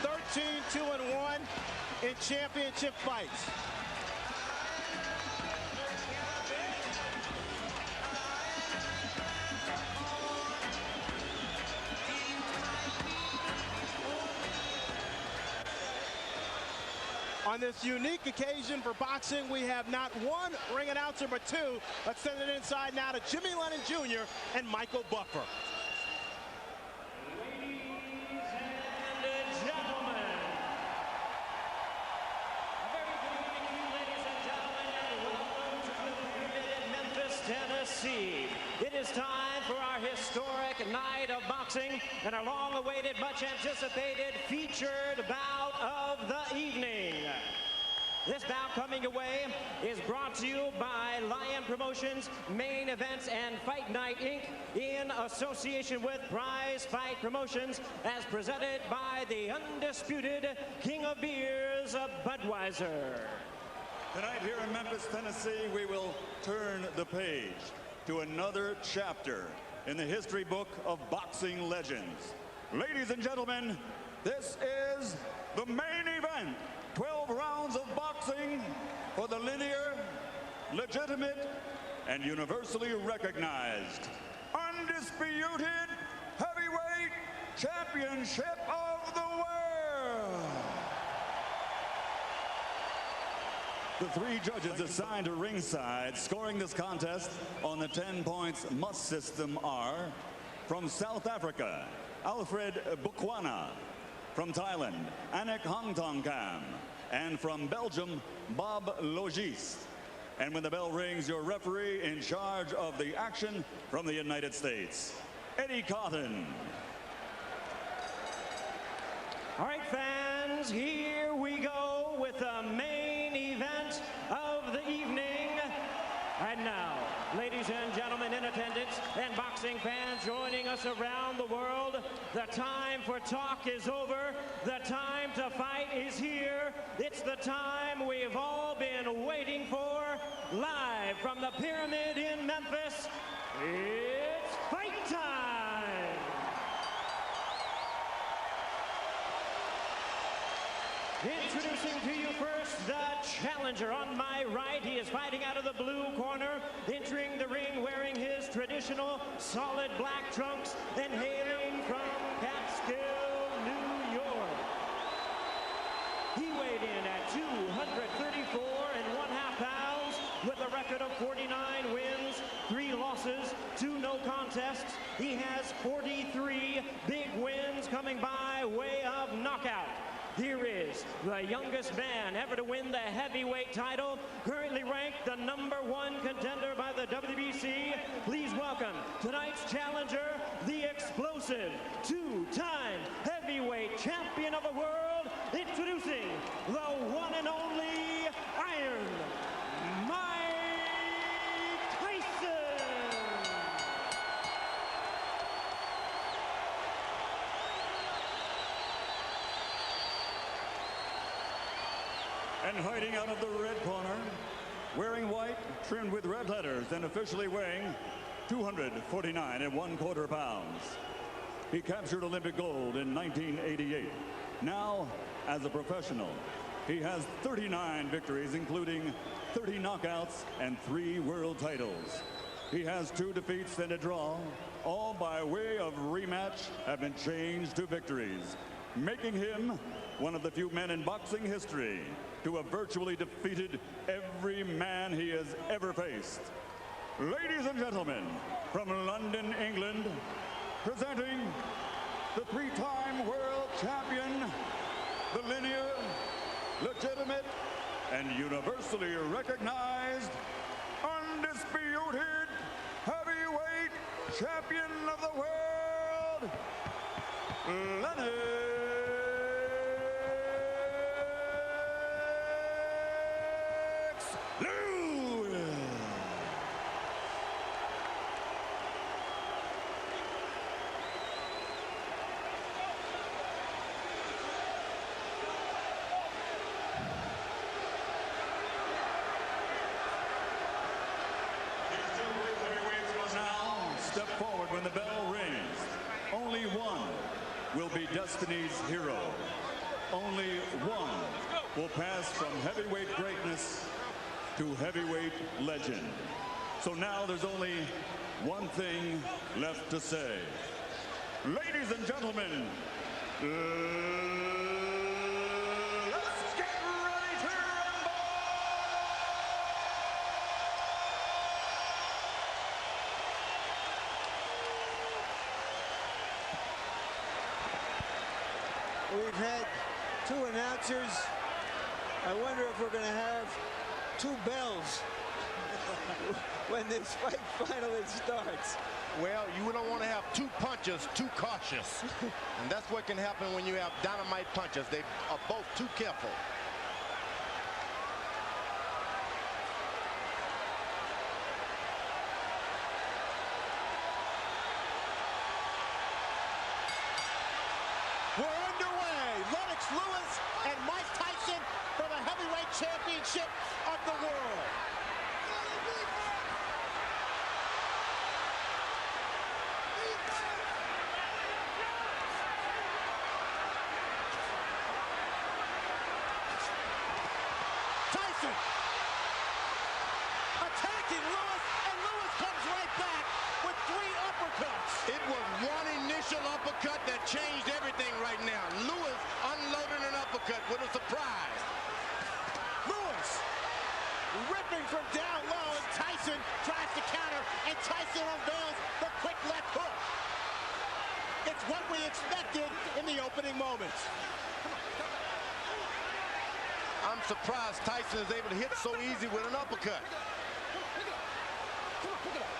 13-2-1 in championship fights. On this unique occasion for boxing, we have not one ring announcer, but two. Let's send it inside now to Jimmy Lennon Jr. and Michael Buffer. Ladies and gentlemen, a very good evening to you, ladies and gentlemen, and welcome to the Pyramid in Memphis, Tennessee. It is time for our historic night of boxing and our long-awaited, much-anticipated featured bout of the evening. This bout coming away is brought to you by Lion Promotions, Main Events, and Fight Night, Inc. in association with Prize Fight Promotions, as presented by the undisputed King of Beers, Budweiser. Tonight here in Memphis, Tennessee, we will turn the page to another chapter in the history book of boxing legends. Ladies and gentlemen, this is the main event. 12 rounds of boxing for the linear, legitimate, and universally recognized, undisputed heavyweight championship of the world. The three judges assigned to ringside scoring this contest on the 10 points must system are: from South Africa, Alfred Bukwana; from Thailand, Anik Hongtongkam; and from Belgium, Bob Logis. And when the bell rings, your referee in charge of the action from the United States, Eddie Cotton. All right, fans, here we go with the main event of the evening. And now, ladies and gentlemen in attendance and boxing fans joining us around the world, the time for talk is over. The time to fight is here. It's the time we've all been waiting for. Live from the Pyramid in Memphis, it's fight time! Introducing to you first the challenger. On my right, he is fighting out of the blue corner, entering the ring wearing his traditional solid black trunks and hailing from Catskill, New York. He weighed in at 234 1/2 pounds with a record of 49 wins, 3 losses, 2 no contests. He has 43 big wins coming by way of knockout. Here is the youngest man ever to win the heavyweight title, currently ranked the #1 contender by the WBC. Please welcome tonight's challenger, the explosive 2-time heavyweight champion of the world, introducing the one and only Iron Mike Tyson. And hiding out of the red corner, wearing white, trimmed with red letters, and officially weighing 249 1/4 pounds. He captured Olympic gold in 1988. Now, as a professional, he has 39 victories, including 30 knockouts and 3 world titles. He has 2 defeats and a draw, all by way of rematch have been changed to victories, making him one of the few men in boxing history to have virtually defeated every man he has ever faced. Ladies and gentlemen, from London, England, presenting the 3-time world champion, the linear, legitimate, and universally recognized, undisputed heavyweight champion of the world, Lennox. Step forward when the bell rings. Only one will be Destiny's hero. only one will pass from heavyweight greatness to heavyweight legend. So now there's only one thing left to say. Ladies and gentlemen, let's get ready to rumble! We've had two announcers. I wonder if we're going to have two bells when this fight finally starts. Well, you don't want to have two punchers too cautious. And that's what can happen when you have dynamite punchers. They are both too careful. We're underway. Lennox Lewis and Mike Tyson for the heavyweight championship of the world. Tyson attacking Lewis, and Lewis comes right back with 3 uppercuts. It was one initial uppercut that changed everything right now. Lewis unloading an uppercut with a surprise. Lewis ripping from down low, and Tyson tries to counter, and Tyson unveils the quick left hook. It's what we expected in the opening moments. I'm surprised Tyson is able to hit so easy with an uppercut.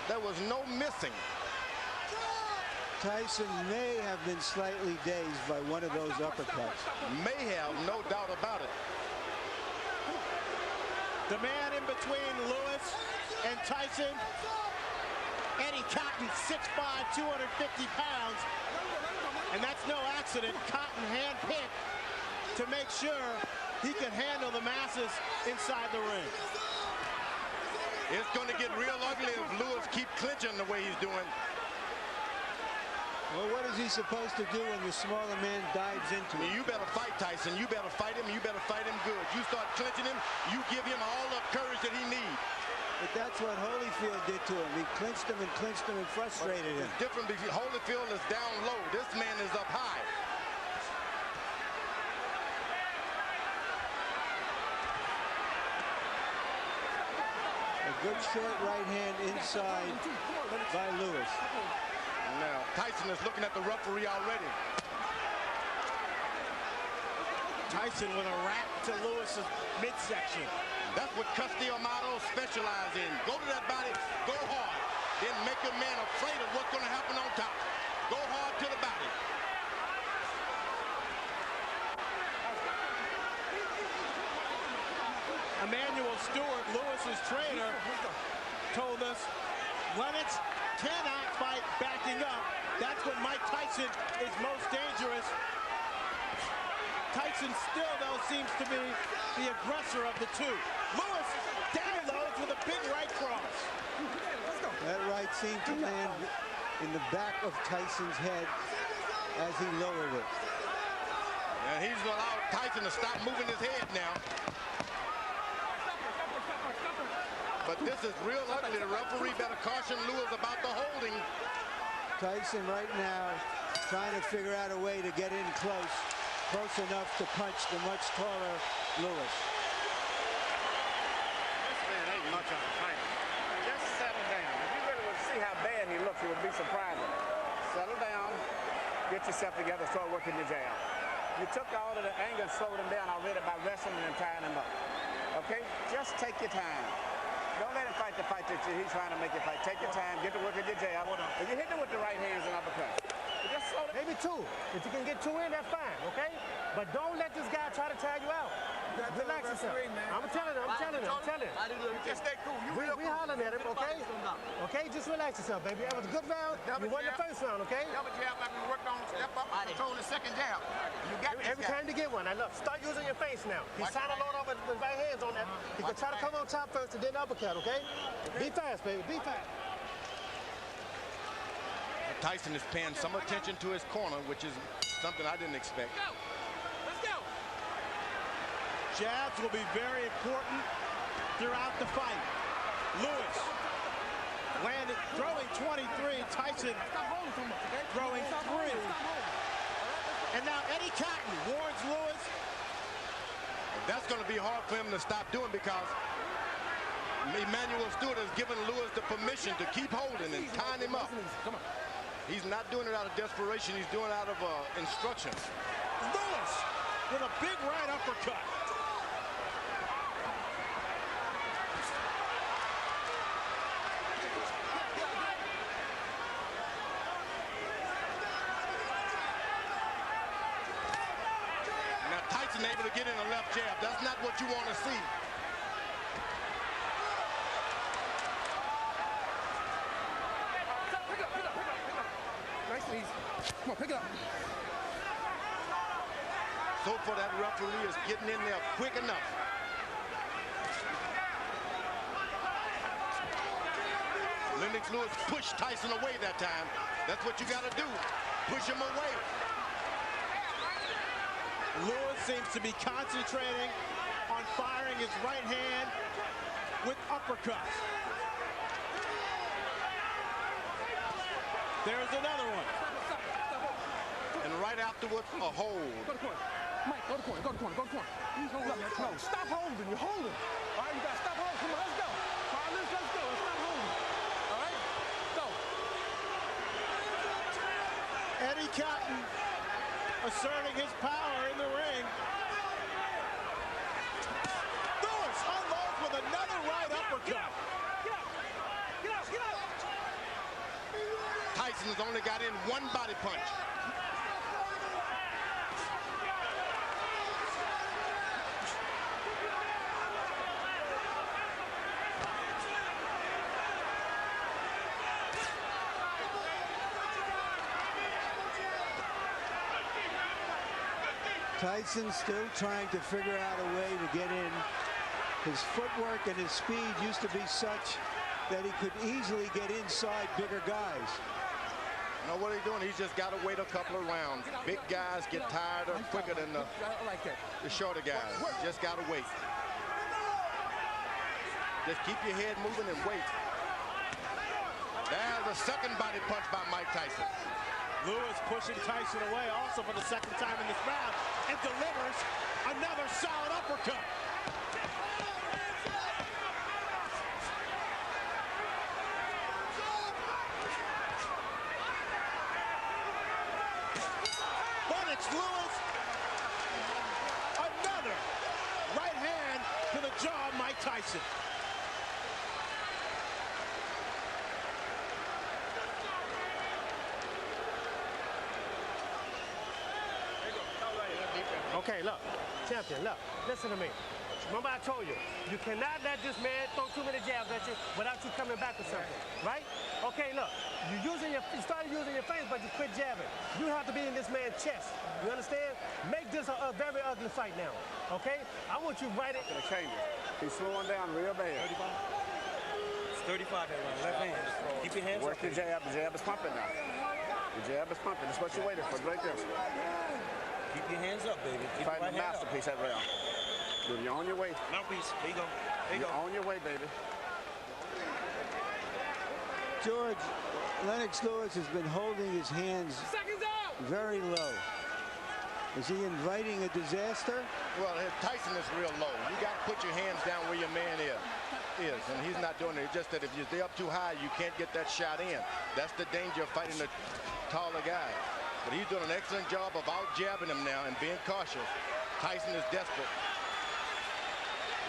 There was no missing. Tyson may have been slightly dazed by one of those uppercuts. May have, no doubt about it. The man in between Lewis and Tyson, Eddie Cotton, 6'5", 250 pounds. And that's no accident. Cotton handpicked to make sure he can handle the masses inside the ring. It's going to get real ugly if Lewis keeps clinching the way he's doing. Well, what is he supposed to do when the smaller man dives into him? You better fight Tyson. You better fight him. You better fight him good. You start clinching him, you give him all the courage that he needs. But that's what Holyfield did to him. He clinched him and frustrated him. It's different because Holyfield is down low. This man is up high. A good short right hand inside by Lewis. Now, Tyson is looking at the referee already. Tyson with a wrap to Lewis's midsection. That's what Custio Amato specializes in. Go to that body, go hard. Then make a man afraid of what's going to happen on top. Go hard to the body. Emmanuel Stewart, Lewis's trainer, told us Lennox cannot fight backing up. That's when Mike Tyson is most dangerous. Tyson still, though, seems to be the aggressor of the two. Lewis downloads with a big right cross. That right seemed to land in the back of Tyson's head as he lowered it. And he's allowed Tyson to stop moving his head now. But this is real ugly. The referee better caution Lewis about the holding. Tyson right now trying to figure out a way to get in close enough to punch the much taller Lewis. This man ain't much of a fighter. Just settle down. If you really would see how bad he looks, it would be surprising. Settle down, get yourself together, start working your jab. You took all of the anger and slowed him down already by wrestling and tying him up. Okay? Just take your time. Don't let him fight the fight that he's trying to make you fight. Take your time, get to work at your jab. If you hit him with the right hands and uppercut, just slow down. Maybe 2. If you can get 2 in, that's fine, okay? But don't let this guy try to tire you out. Relax yourself. I'm telling him. Just stay cool. We hollering at him, okay? Okay, just relax yourself, baby. That was a good round. You won the first round, okay? Double jab like we worked on, step up, control the second jab. You got Every time you get one, I love. Start using your face now. He's trying to load up with right hands on that. He can try to come on top first and then uppercut, okay? Be fast, baby. Be fast. Tyson is paying some attention to his corner, which is something I didn't expect. Let's go. Jabs will be very important throughout the fight. Lewis landed, throwing 23. Tyson throwing 3. And now Eddie Cotton warns Lewis. That's going to be hard for him to stop doing because Emmanuel Stewart has given Lewis the permission to keep holding and tying him up. He's not doing it out of desperation. He's doing it out of instruction. Lewis with a big right uppercut. Now Tyson able to get in a left jab. That's not what you want to see. Come on, pick it up. So far, that referee is getting in there quick enough. Lennox Lewis pushed Tyson away that time. That's what you got to do. Push him away. Lewis seems to be concentrating on firing his right hand with uppercuts. There's another one. And right afterwards, a hold. Go to corner. Mike, go to corner, go to corner, go to corner. No, stop holding. You're holding. All right, you got to stop holding. Come on, let's go. All right, let's go. Let's stop holding. All right, go. Eddie Cotton asserting his power in the ring. Lewis unloads with another right uppercut. Get out. Tyson has only got in one body punch. Tyson still trying to figure out a way to get in. His footwork and his speed used to be such that he could easily get inside bigger guys. Now what he's doing, he's just got to wait a couple of rounds. Big guys get tired quicker than the shorter guys. Just got to wait. Just keep your head moving and wait. There's the second body punch by Mike Tyson. Lewis pushing Tyson away also for the second time in this round and delivers another solid uppercut. Lennox Lewis, another right hand to the jaw of Mike Tyson. Okay, look, champion, look, listen to me. Remember I told you, you cannot let this man throw too many jabs at you without you coming back with something, right? Okay, look, you started using your face, but you quit jabbing. You have to be in this man's chest. You understand? Make this a very ugly fight now, okay? I want you right in. The chamber. He's slowing down real bad. 35. It's 35 that one. Left hand. Keep your hands Work up. the jab. The jab is pumping now. The jab is pumping. That's what you're waiting for. Right there. Keep your hands up, baby. Keep Fighting your the right hand up. masterpiece that round. Dude, you're on your way. Mouthpiece. There you go. There you You're go. on your way, baby. George, Lennox Lewis has been holding his hands very low. Is he inviting a disaster? Well, Tyson is real low. You got to put your hands down where your man is, and he's not doing it. It's just that if you stay up too high, you can't get that shot in. That's the danger of fighting the taller guy. But he's doing an excellent job of out-jabbing him now and being cautious. Tyson is desperate.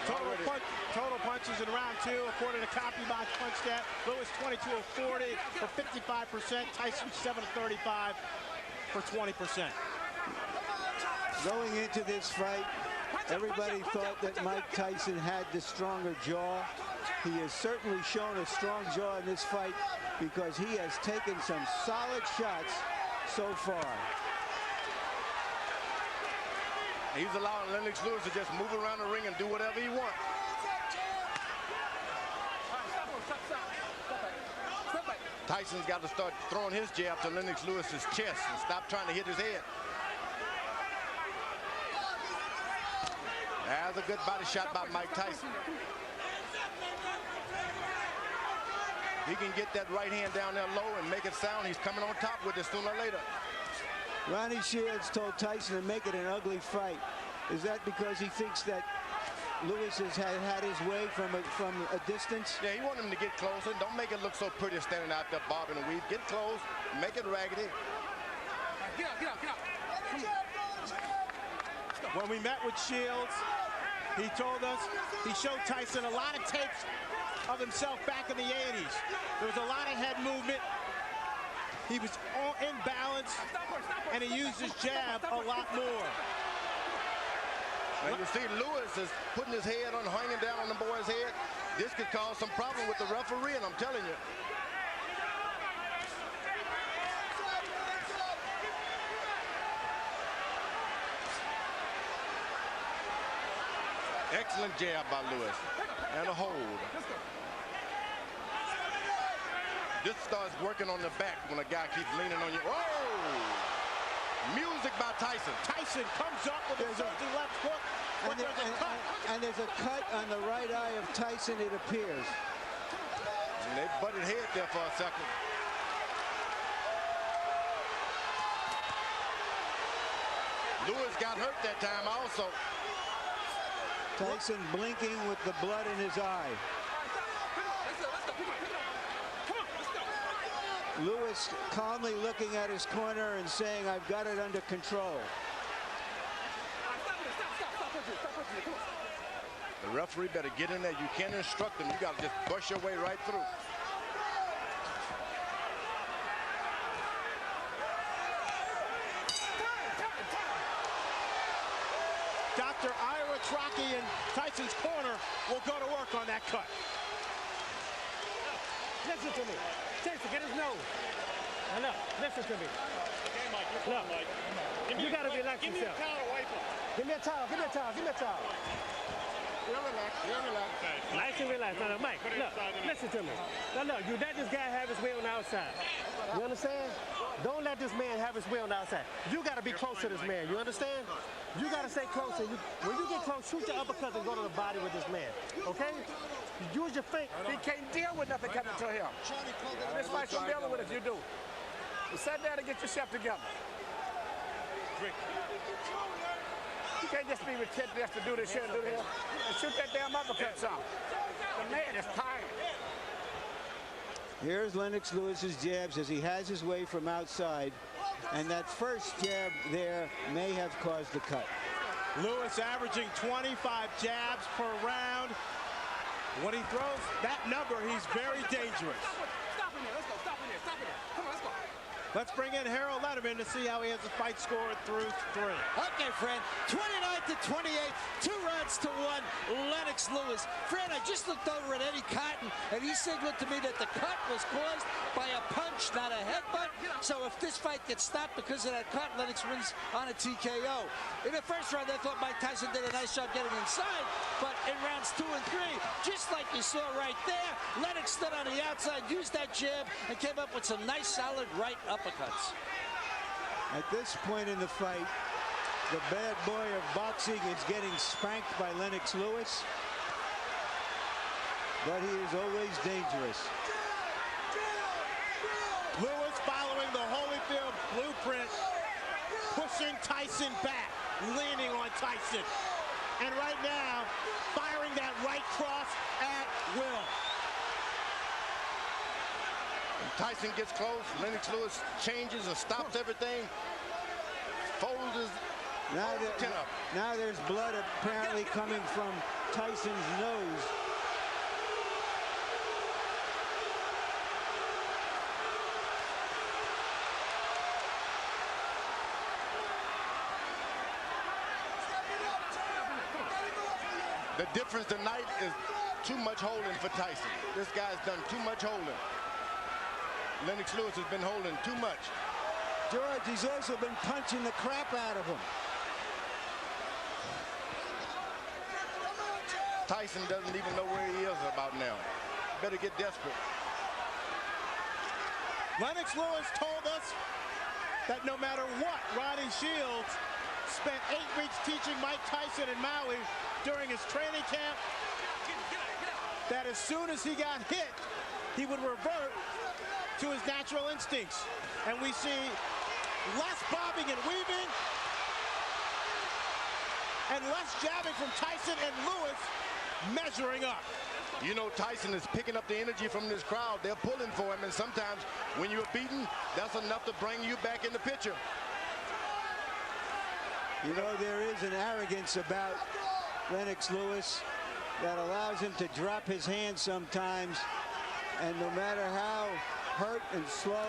Total punches in round 2, according to CompuBox punch stat. Lewis 22 of 40 for 55%. Tyson 7 of 35 for 20%. Going into this fight, everybody thought that Mike Tyson had the stronger jaw. He has certainly shown a strong jaw in this fight because he has taken some solid shots so far. He's allowing Lennox Lewis to just move around the ring and do whatever he wants. Tyson's got to start throwing his jab to Lennox Lewis's chest and stop trying to hit his head. That's a good body shot by Mike Tyson. He can get that right hand down there low and make it sound. He's coming on top with it sooner or later. Ronnie Shields told Tyson to make it an ugly fight. Is that because he thinks that Lewis has had his way from a distance? Yeah, he wanted him to get closer. Don't make it look so pretty standing out there bobbing and weave. Get close, make it raggedy. Get out. When we met with Shields, he told us he showed Tyson a lot of tapes of himself back in the 80s. There was a lot of head movement. He was all in balance, and he used his jab a lot more. And you see Lewis is putting his head on, hanging down on the boy's head. This could cause some problem with the referee, and I'm telling you. Excellent jab by Lewis. And a hold. This starts working on the back when a guy keeps leaning on you. Whoa! Music by Tyson. Tyson comes up with a surging left hook, but there's a cut. And there's a cut on the right eye of Tyson, it appears. And they butted head there for a second. Lewis got hurt that time also. Tyson blinking with the blood in his eye. Lewis calmly looking at his corner and saying, I've got it under control. The referee better get in there. You can't instruct him. You got to just push your way right through. Dr. Ira Trocchi in Tyson's corner will go to work on that cut. Listen to me. Tyson, get his nose. Now, listen to me. Okay, Mike. You're Look, Mike. you got to relax Give me yourself. a towel to wipe him. Give me a towel. You're relaxed. Nice and relaxed. Now, Mike, look, listen to me. Now, look, you let this guy have his way on the outside. You understand? Don't let this man have his way on the outside. You got to be close to this man. You understand? You got to stay close. When you get close, shoot your uppercut and go to the body with this man. Okay? Use your feet. He can't deal with nothing coming to him. This fight's from dealing with if you do. You sit down and get yourself together. You can't just be ridiculous to do this here and do this. And shoot that damn uppercut some. The man is tired. Here's Lennox Lewis's jabs as he has his way from outside. And that first jab there may have caused the cut. Lewis averaging 25 jabs per round. When he throws that number, he's very dangerous. Stop in there. Let's go. Stop in there. Come on, let's go. Let's bring in Harold Letterman to see how he has the fight scored through 3. Okay, Fred, 29-28, 2 rounds to 1, Lennox Lewis. Fred, I just looked over at Eddie Cotton, and he signaled to me that the cut was caused by a punch, not a headbutt. So if this fight gets stopped because of that cut, Lennox wins on a TKO. In the first round, I thought Mike Tyson did a nice job getting inside, but in rounds 2 and 3, just like you saw right there, Lennox stood on the outside, used that jab, and came up with some nice, solid right uppercuts. At this point in the fight, the bad boy of boxing is getting spanked by Lennox Lewis, but he is always dangerous. Lewis following the Holyfield blueprint, pushing Tyson back, leaning on Tyson. And right now, firing that right cross at will. Tyson gets close. Lennox Lewis changes and stops everything. Folds his chin up. Now there's blood apparently coming from Tyson's nose. The difference tonight is too much holding for Tyson. This guy's done too much holding. Lennox Lewis has been holding too much. George, he's also been punching the crap out of him. Tyson doesn't even know where he is about now. Better get desperate. Lennox Lewis told us that no matter what Ronnie Shields spent 8 weeks teaching Mike Tyson in Maui during his training camp that as soon as he got hit, he would revert to his natural instincts. And we see less bobbing and weaving and less jabbing from Tyson, and Lewis measuring up. You know, Tyson is picking up the energy from this crowd. They're pulling for him, and sometimes when you're beaten, that's enough to bring you back in the picture. You know, there is an arrogance about Lennox Lewis that allows him to drop his hands sometimes, and no matter how hurt and slow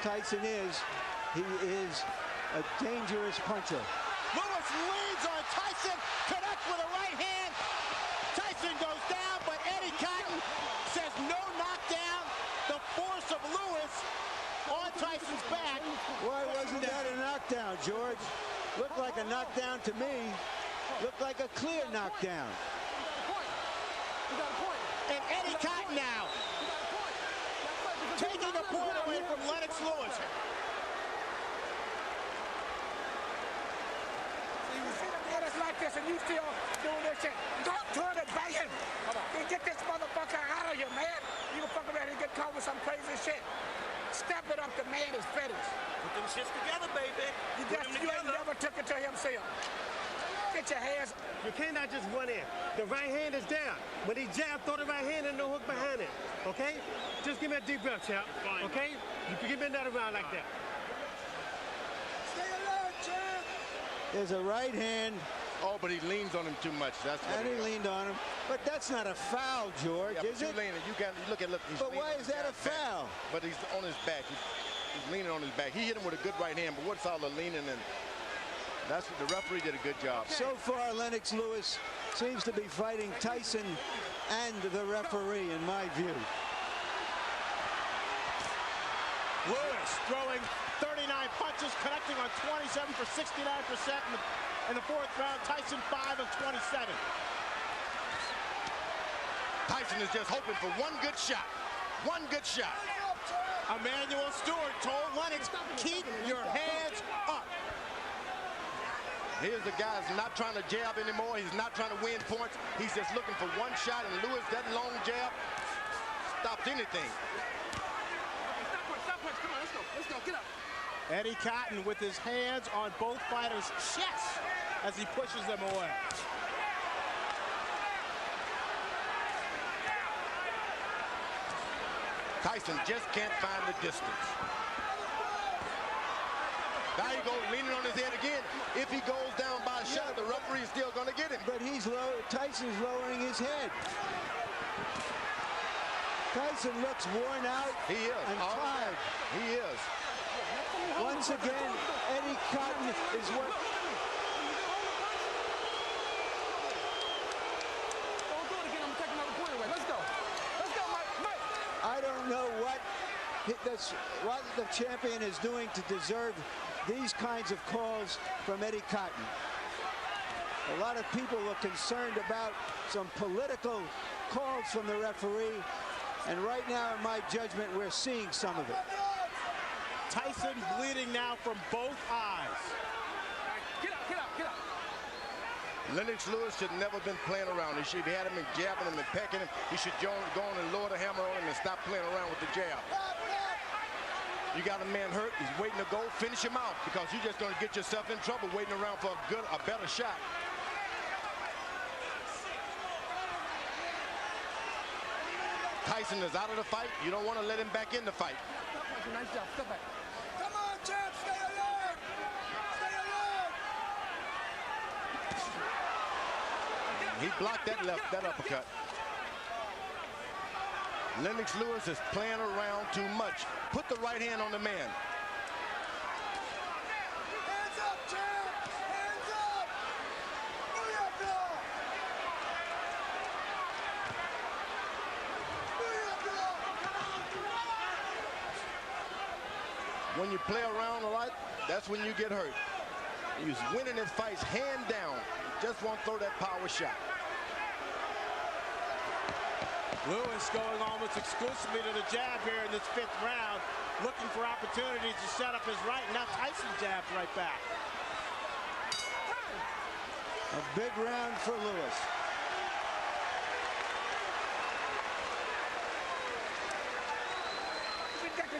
Tyson is, he is a dangerous puncher. Lewis leads on Tyson, connects with a right hand. Tyson goes down, but Eddie Cotton says no knockdown. The force of Lewis on Tyson's back. Why wasn't that a knockdown, George? Looked like a knockdown to me. Looked like a clear knockdown. And Eddie Cotton now taking a point away from Lennox Lewis. It's like this, and you still doing this shit. Don't turn it back in. Then get this motherfucker out of here, man. You can fuck around and get caught with some crazy shit. Step it up, the man is finished. Put them shits together, baby. You ain't never took it to himself. Get your hands. You cannot just run in. The right hand is down. When he jab, throw the right hand and no hook behind it. Okay? Just give me a deep breath, champ. Okay? You can give me another round like that. Stay alert, champ. There's a right hand. Oh, but he leans on him too much. That's what And he leaned on him. But that's not a foul, George, Yeah, is but it? you can look. He's But leaning why on is his that a guy's back. foul? But he's on his back. He's leaning on his back. He hit him with a good right hand, but what's all the leaning and that's what the referee did a good job. So far, Lennox Lewis seems to be fighting Tyson and the referee, in my view. Lewis throwing 39 punches, connecting on 27 for 69% in the fourth round. Tyson 5 of 27. Tyson is just hoping for one good shot. One good shot. Emmanuel Stewart told Lennox, keep your hands up. Here's the guy who's not trying to jab anymore. He's not trying to win points. He's just looking for one shot, and Lewis, that long jab stopped anything. Stop punch. Come on, let's go. Get up. Eddie Cotton with his hands on both fighters' chests as he pushes them away. Tyson just can't find the distance. Now he goes leaning on his head again. If he goes down by a shot, the referee is still going to get him. But Tyson's lowering his head. Tyson looks worn out He is. and tired. He is. Once again, Eddie Cotton is what. Don't do it again. I'm taking another point away. Let's go, Mike. I don't know what the champion is doing to deserve these kinds of calls from Eddie Cotton. A lot of people were concerned about some political calls from the referee, and right now, in my judgment, we're seeing some of it. Tyson bleeding now from both eyes. Get up. Lennox Lewis should never been playing around. He should have had him and jabbing him and pecking him. He should go on and lower the hammer on him and stop playing around with the jab. You got a man hurt. He's waiting to go. Finish him out, because you're just going to get yourself in trouble waiting around for a better shot. Tyson is out of the fight. You don't want to let him back in the fight. Nice job. Step back. Come on, champ. Stay alert. He blocked that uppercut. Lennox Lewis is playing around too much. Put the right hand on the man. Hands up, champ. Hands up. When you play around a lot, that's when you get hurt. He's winning his fights hand down. Just won't throw that power shot. Lewis going almost exclusively to the jab here in this fifth round, looking for opportunities to set up his right. Now Tyson jabs right back. A big round for Lewis.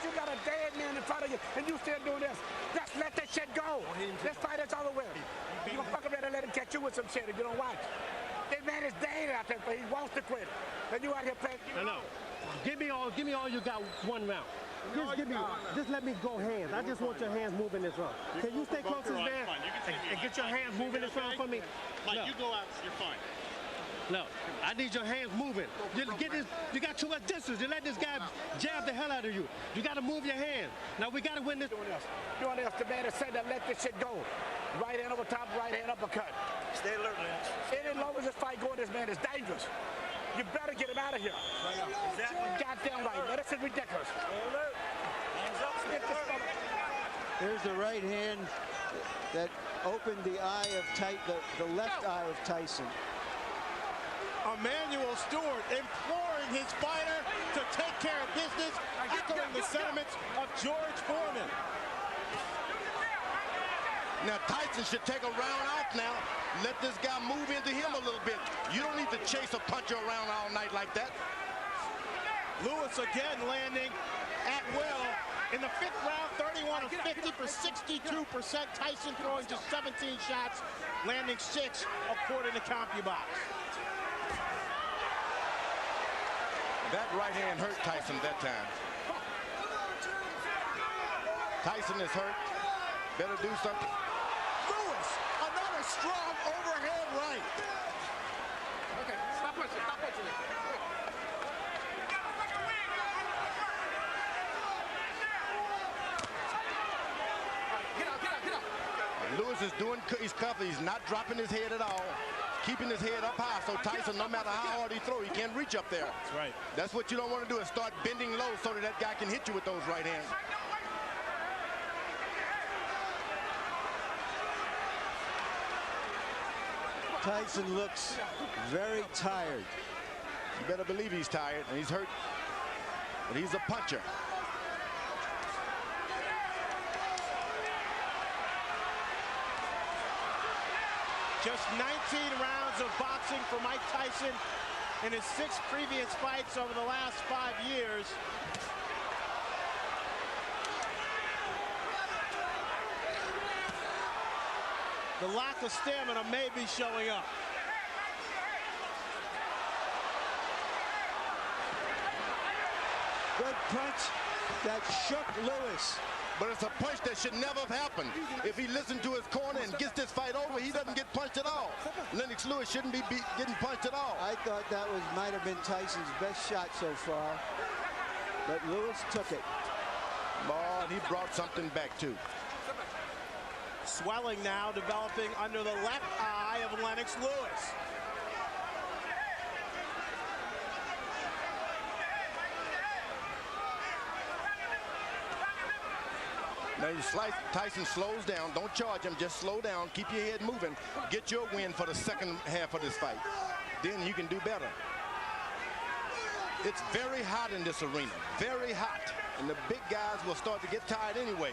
You got a dead man in front of you, and you still doing this. Just let that shit go. This fight is all over. You gonna fuck up there and let him catch you with some shit if you don't watch. This man is dead out there, but he wants to quit. And you out here playing. I know. Give me all you got one round. Just let me go hands. I just want your hands moving this round. Can you stay close to this man and get your hands moving this round for me? Mike, you go out, you're fine. No, I need your hands moving. You got too much distance. You let this guy jab the hell out of you. You got to move your hands. Now we got to win this. Doing else, the man has said that let this shit go. Right hand over top, right hand uppercut. Stay alert, Lennox. Any longer this fight going, this man is dangerous. You better get him out of here. Exactly. Goddamn right. Now, this is ridiculous. Stay alert. Hands up, stay alert. There's the right hand that opened the eye of the left eye of Tyson. Emmanuel Stewart imploring his fighter to take care of business, echoing the sentiments of George Foreman. Now Tyson should take a round off now. Let this guy move into him a little bit. You don't need to chase a puncher around all night like that. Lewis again landing at will. In the 5th round, 31 of 50 for 62%. Tyson throwing just 17 shots, landing 6 according to CompuBox. That right hand hurt Tyson that time. Tyson is hurt. Better do something. Lewis, another strong overhand right. Okay, stop pushing, stop pushing. Get out. Lewis is doing his cover. He's not dropping his head at all. Keeping his head up high, so Tyson, no matter how hard he throws, he can't reach up there. That's right. That's what you don't want to do, is start bending low so that guy can hit you with those right hands. Tyson looks very tired. You better believe he's tired, and he's hurt, but he's a puncher. Just 19 rounds of boxing for Mike Tyson in his 6 previous fights over the last 5 years. The lack of stamina may be showing up. Good punch that shook Lewis. But it's a punch that should never have happened. If he listened to his corner and gets this fight over, he doesn't get punched at all. Lennox Lewis shouldn't be getting punched at all. I thought that might have been Tyson's best shot so far, but Lewis took it. Boy, he brought something back too. Swelling now developing under the left eye of Lennox Lewis. Now Tyson slows down. Don't charge him. Just slow down. Keep your head moving. Get your win for the second half of this fight. Then you can do better. It's very hot in this arena. Very hot. And the big guys will start to get tired anyway.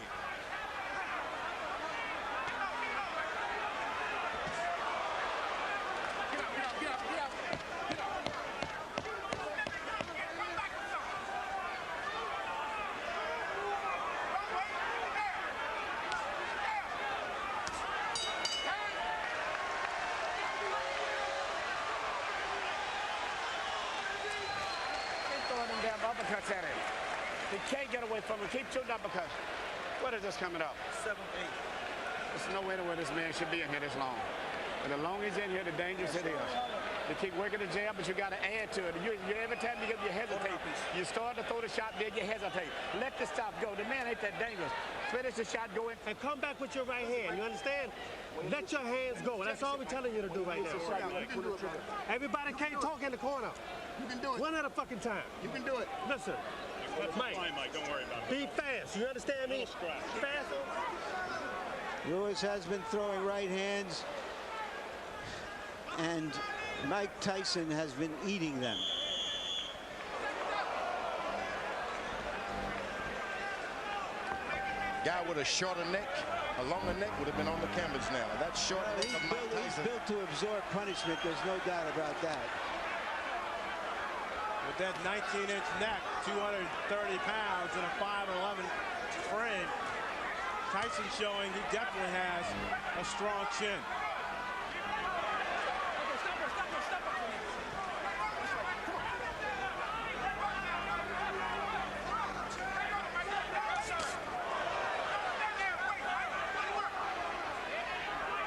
Uppercuts at him. He can't get away from him. Keep shooting uppercuts. What is this coming up? 7-8. There's no way to where this man should be in here this long. And the longer he's in here, the dangerous it is. You keep working the jab, but you got to add to it. Every time you hesitate, you start to throw the shot, then you hesitate. Let the stop go. The man ain't that dangerous. Finish the shot, go in. And come back with your right hand. You understand? Let your hands go. That's all we're telling you to do right now. Everybody can't talk in the corner. You can do it. One at a fucking time. You can do it. Listen, Mike, Don't worry about it. be fast. You understand me? Fast. Lewis has been throwing right hands, and Mike Tyson has been eating them. Guy with a shorter neck, a longer neck would have been on the canvas now. That's short neck of Mike Tyson. He's built to absorb punishment. There's no doubt about that. With that 19-inch neck, 230 pounds, and a 5'11" frame, Tyson showing he definitely has a strong chin.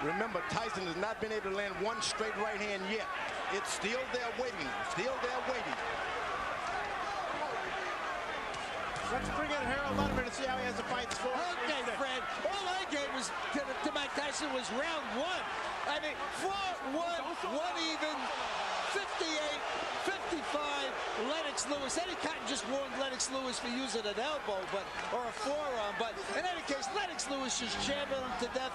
Remember, Tyson has not been able to land one straight right hand yet. It's still there waiting, still there waiting. Let's bring in Harold Letterman to see how he has the fight score. Okay, Fred. All I gave was to Mike Tyson was round one. I mean, 4-1, one even, 58, 55, Lennox Lewis. Eddie Cotton just warned Lennox Lewis for using an elbow, or a forearm. But in any case, Lennox Lewis just chambered him to death.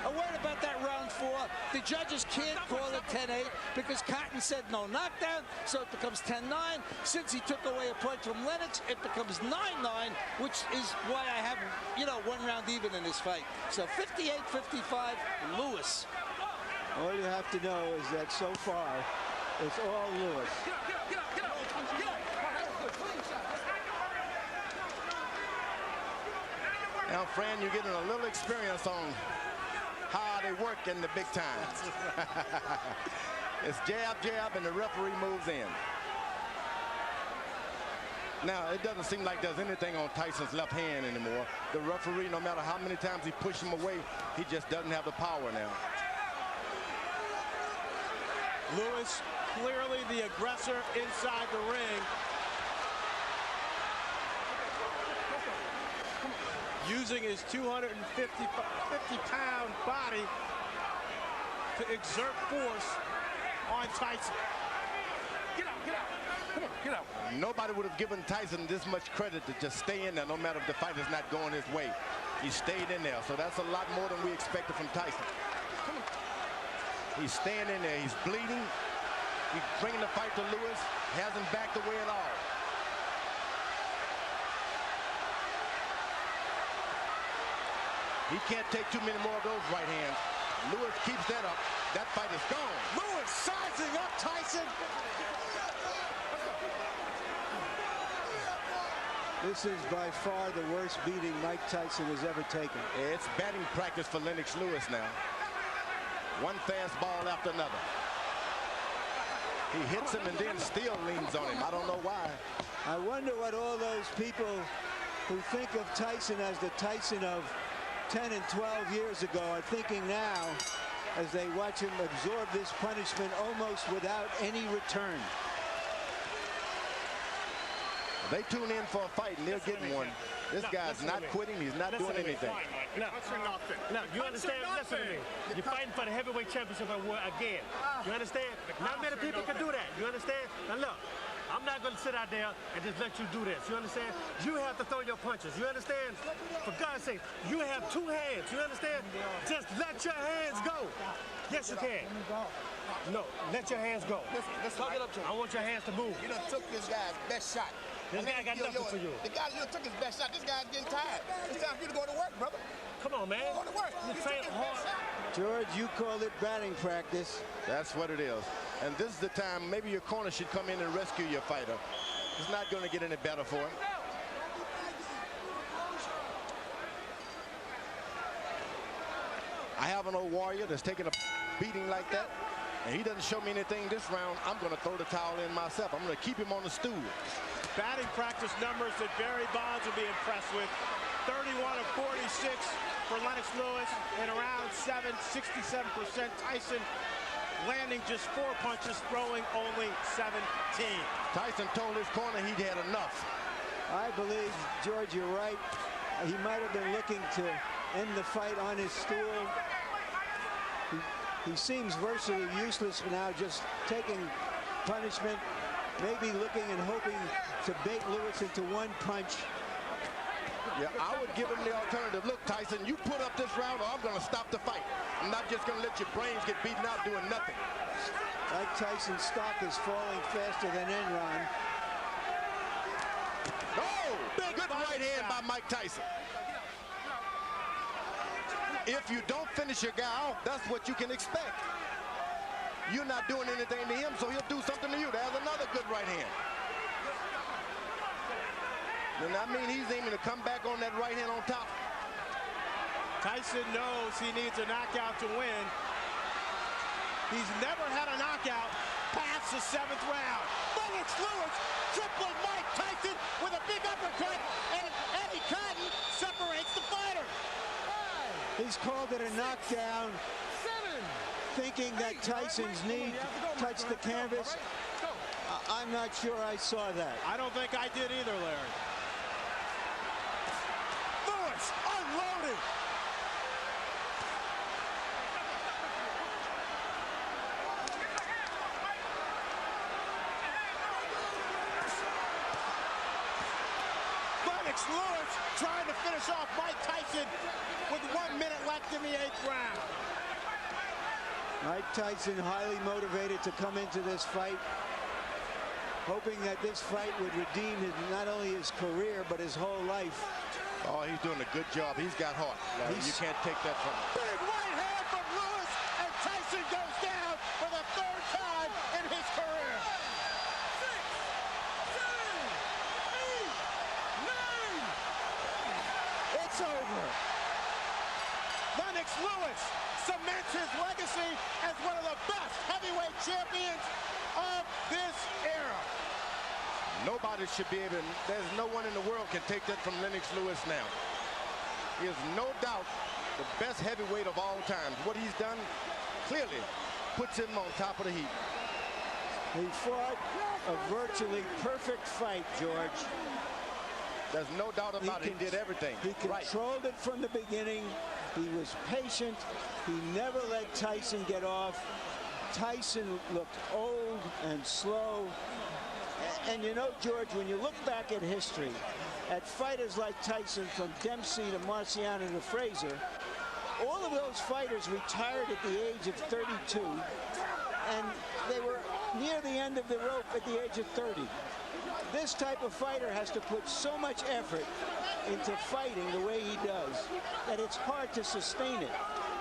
A word about that round 4. The judges can't call it 10-8 because Cotton said no knockdown, so it becomes 10-9. Since he took away a point from Lennox, it becomes 9-9, which is why I have, one round even in this fight. So 58-55, Lewis. All you have to know is that so far, it's all Lewis. Now, Fran, you're getting a little experience on how they work in the big time. It's jab, jab, and the referee moves in. Now, it doesn't seem like there's anything on Tyson's left hand anymore. The referee, no matter how many times he pushes him away, he just doesn't have the power now. Lewis, clearly the aggressor inside the ring. Using his 250-pound body to exert force on Tyson. Get out, get out. Come on, get out. Nobody would have given Tyson this much credit to just stay in there, no matter if the fight is not going his way. He stayed in there, so that's a lot more than we expected from Tyson. He's staying in there. He's bleeding. He's bringing the fight to Lewis. Hasn't backed away at all. He can't take too many more of those right hands. Lewis keeps that up. That fight is gone. Lewis sizing up Tyson. This is by far the worst beating Mike Tyson has ever taken. It's batting practice for Lennox Lewis now. One fastball after another. He hits him and then still leans on him. I don't know why. I wonder what all those people who think of Tyson as the Tyson of 10 and 12 years ago are thinking now as they watch him absorb this punishment almost without any return. They tune in for a fight and they're getting one. This guy's not quitting. He's not doing anything. No, you understand? Listen to me. You're fighting for the heavyweight championship again. You understand? Not many people can do that. You understand? Now look, I'm not going to sit out there and just let you do this. You understand? You have to throw your punches. You understand? For God's sake, you have 2 hands. You understand? Just let your hands go. Yes, you can. No, let your hands go. Let's hug it up to him. I want your hands to move. You done took this guy's best shot. This guy got nothing for you. The guy you took his best shot. This guy's getting tired. It's time for you to go to work, brother. Come on, man. Go to work. You train hard. George, you called it batting practice. That's what it is. And this is the time maybe your corner should come in and rescue your fighter. It's not going to get any better for him. I have an old warrior that's taking a beating like that, and he doesn't show me anything this round. I'm going to throw the towel in myself. I'm going to keep him on the stool. Batting practice numbers that Barry Bonds will be impressed with. 31 of 46 for Lennox Lewis in around 67%. Tyson landing just 4 punches, throwing only 17. Tyson told his corner he'd had enough. I believe, George, you're right. He might have been looking to end the fight on his stool. He seems virtually useless now, just taking punishment, maybe looking and hoping to bait Lewis into 1 punch. Yeah, I would give him the alternative. Look, Tyson, you put up this round or I'm going to stop the fight. I'm not just going to let your brains get beaten out doing nothing. Mike Tyson's stock is falling faster than Enron. Oh, good right hand by Mike Tyson. If you don't finish your guy off, that's what you can expect. You're not doing anything to him, so he'll do something to you. There's another good right hand. And I mean, he's aiming to come back on that right hand on top. Tyson knows he needs a knockout to win. He's never had a knockout past the 7th round. Lennox Lewis tripling Mike Tyson with a big uppercut, and Eddie Cotton separates the fighter. He's called it a knockdown, thinking that Tyson's knee touched the canvas. I'm not sure I saw that. I don't think I did either, Larry. Lewis unloaded. Lennox Lewis trying to finish off Mike Tyson with 1 minute left in the 8th round. Mike Tyson highly motivated to come into this fight, hoping that this fight would redeem not only his career, but his whole life. Oh, he's doing a good job. He's got heart. You can't take that from him. Big right hand from Lewis, and Tyson goes down for the 3rd time in his career. 6, 7, 8, 9. It's over. Lennox Lewis cements his legacy as one of the best heavyweight champions of this era. Nobody should be able, there's no one in the world can take that from Lennox Lewis now. He is no doubt the best heavyweight of all time. What he's done clearly puts him on top of the heap. He fought a virtually perfect fight, George. There's no doubt about it. He did everything. He controlled it from the beginning. He was patient. He never let Tyson get off. Tyson looked old and slow. And you know, George, when you look back at history, at fighters like Tyson, from Dempsey to Marciano to Frazier, all of those fighters retired at the age of 32, and they were near the end of the rope at the age of 30. This type of fighter has to put so much effort into fighting the way he does that it's hard to sustain it.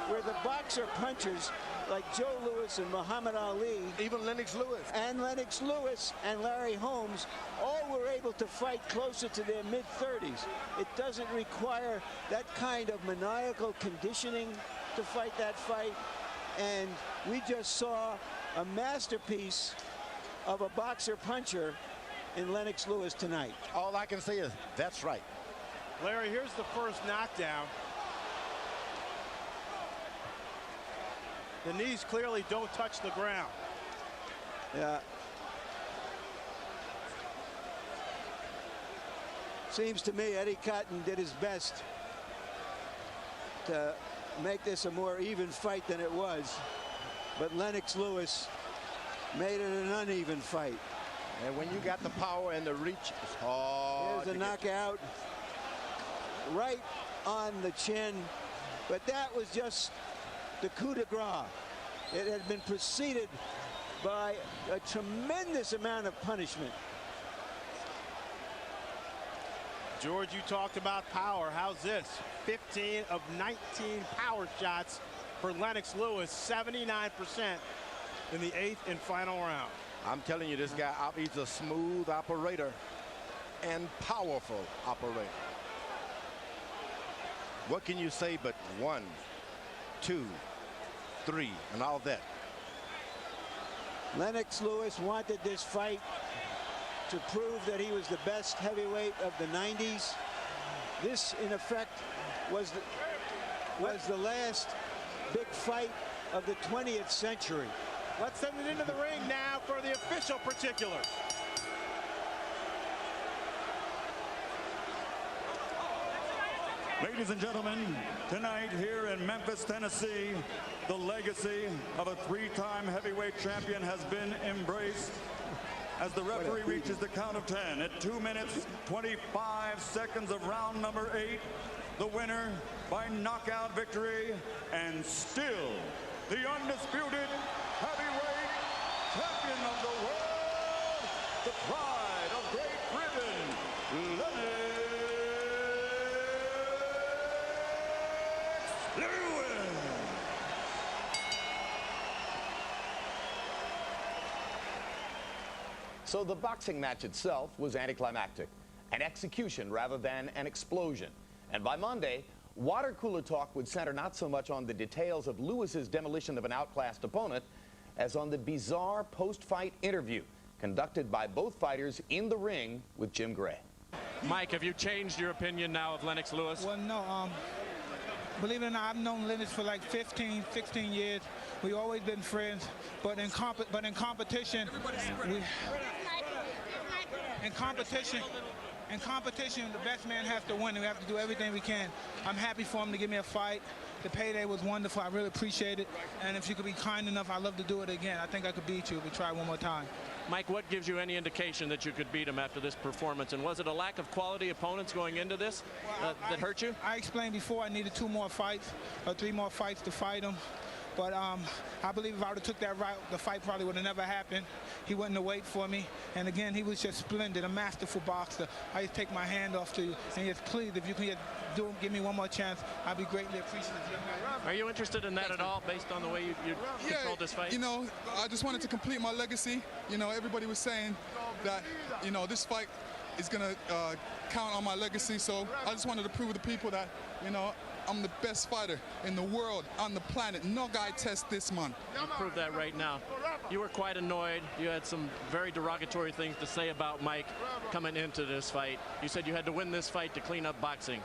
Where the boxer punchers like Joe Louis and Muhammad Ali, even Lennox Lewis and Larry Holmes, all were able to fight closer to their mid-30s. It doesn't require that kind of maniacal conditioning to fight that fight. And we just saw a masterpiece of a boxer puncher in Lennox Lewis tonight. All I can say is that's right. Larry, here's the first knockdown. The knees clearly don't touch the ground. Yeah. Seems to me Eddie Cotton did his best to make this a more even fight than it was. But Lennox Lewis made it an uneven fight. And when you got the power and the reach, it's hard. Here's a knockout right on the chin. But that was just the coup de grace. It had been preceded by a tremendous amount of punishment. George, you talked about power. How's this? 15 of 19 power shots for Lennox Lewis, 79% in the 8th and final round. I'm telling you, this guy, he's a smooth operator and powerful operator. What can you say but 1, 2, 3, and all that? Lennox Lewis wanted this fight to prove that he was the best heavyweight of the 90s. This, in effect, was the last big fight of the 20th century. Let's send it into the ring now for the official particulars. Ladies and gentlemen, tonight here in Memphis, Tennessee, the legacy of a 3-time heavyweight champion has been embraced as the referee reaches the count of 10 at 2 minutes, 25 seconds of round number 8. The winner by knockout victory, and still the undisputed heavyweight champion of the world, the pride of Great Britain, Lennox Lewis. So the boxing match itself was anticlimactic, an execution rather than an explosion. And by Monday, water cooler talk would center not so much on the details of Lewis's demolition of an outclassed opponent as on the bizarre post-fight interview conducted by both fighters in the ring with Jim Gray. Mike, have you changed your opinion now of Lennox Lewis? Well, no. Believe it or not, I've known Lennox for like 15, 16 years. We've always been friends, but in competition, the best man has to win. We have to do everything we can. I'm happy for him to give me a fight. The payday was wonderful. I really appreciate it. And if you could be kind enough, I'd love to do it again. I think I could beat you if we try one more time. Mike, what gives you any indication that you could beat him after this performance? And was it a lack of quality opponents going into this that hurt you? I explained before I needed 2 more fights or 3 more fights to fight him. But I believe if I would have took that route, the fight probably would have never happened. He wouldn't have waited for me. And again, he was just splendid, a masterful boxer. I just take my hand off to you and just please, if you can just give me one more chance, I'd be greatly appreciative. Are you interested in that at all, based on the way you controlled this fight? You know, I just wanted to complete my legacy. You know, everybody was saying that, you know, this fight is going to count on my legacy. So I just wanted to prove to the people that, you know, I'm the best fighter in the world, on the planet. No guy tests this man. You proved that right now. You were quite annoyed. You had some very derogatory things to say about Mike coming into this fight. You said you had to win this fight to clean up boxing.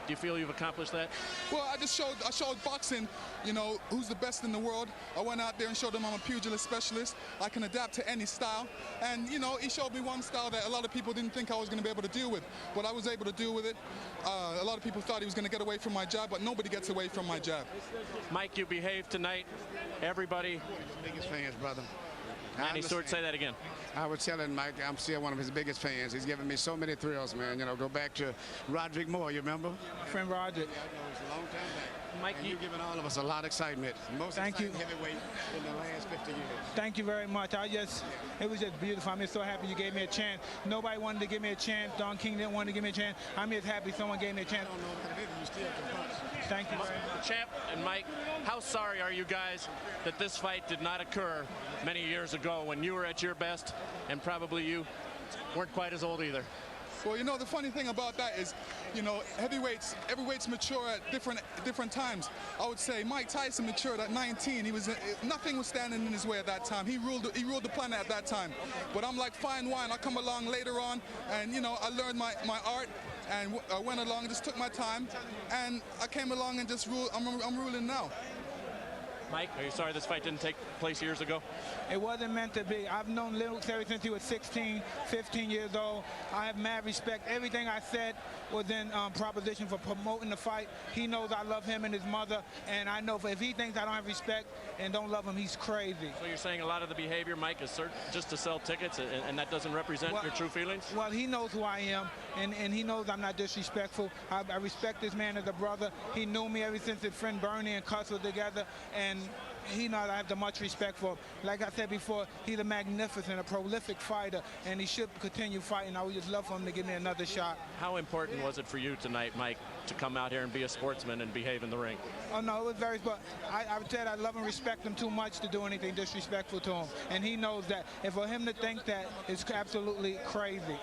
Do you feel you've accomplished that? Well, I showed boxing, you know, who's the best in the world. I went out there and showed them I'm a pugilist specialist. I can adapt to any style. And, you know, he showed me one style that a lot of people didn't think I was going to be able to deal with. But I was able to deal with it. A lot of people thought he was going to get away from my jab, but nobody gets away from my jab. Mike, you behaved tonight. Everybody. Biggest fans, brother. Manny Stewart, say that again. I was telling Mike, I'm still one of his biggest fans. He's given me so many thrills, man. You know, go back to Roderick Moore, you remember? My friend Roderick. Yeah, I know, it's a long time back. Mike, you've given all of us a lot of excitement. Most exciting heavyweight in the last 50 years. Thank you very much. It was just beautiful. I'm just so happy you gave me a chance. Nobody wanted to give me a chance. Don King didn't want to give me a chance. I'm just happy someone gave me a chance. I don't know what it is. You still can punch. Thank you very much. Champ and Mike, how sorry are you guys that this fight did not occur many years ago when you were at your best and probably you weren't quite as old either? Well, you know, the funny thing about that is, you know, heavyweights mature at different times. I would say Mike Tyson matured at 19. Nothing was standing in his way at that time. He ruled the planet at that time. But I'm like fine wine. I come along later on, and you know, I learned my art, and I went along and just took my time, and I came along and just ruled. I'm ruling now. Mike, are you sorry this fight didn't take place years ago? It wasn't meant to be. I've known Lennox ever since he was 16, 15 years old. I have mad respect. Everything I said was in proposition for promoting the fight. He knows I love him and his mother, and I know if he thinks I don't have respect and don't love him, he's crazy. So you're saying a lot of the behavior, Mike, is just to sell tickets, and that doesn't represent your true feelings? Well, he knows who I am, and he knows I'm not disrespectful. I respect this man as a brother. He knew me ever since his friend Bernie and Cuss were together, and he knows I have the much respect for him. Like I said before, he's a magnificent, a prolific fighter, and he should continue fighting. I would just love for him to give me another shot. How important was it for you tonight, Mike, to come out here and be a sportsman and behave in the ring? Oh, no, it was very, but I said I love and respect him too much to do anything disrespectful to him. And he knows that. And for him to think that is absolutely crazy.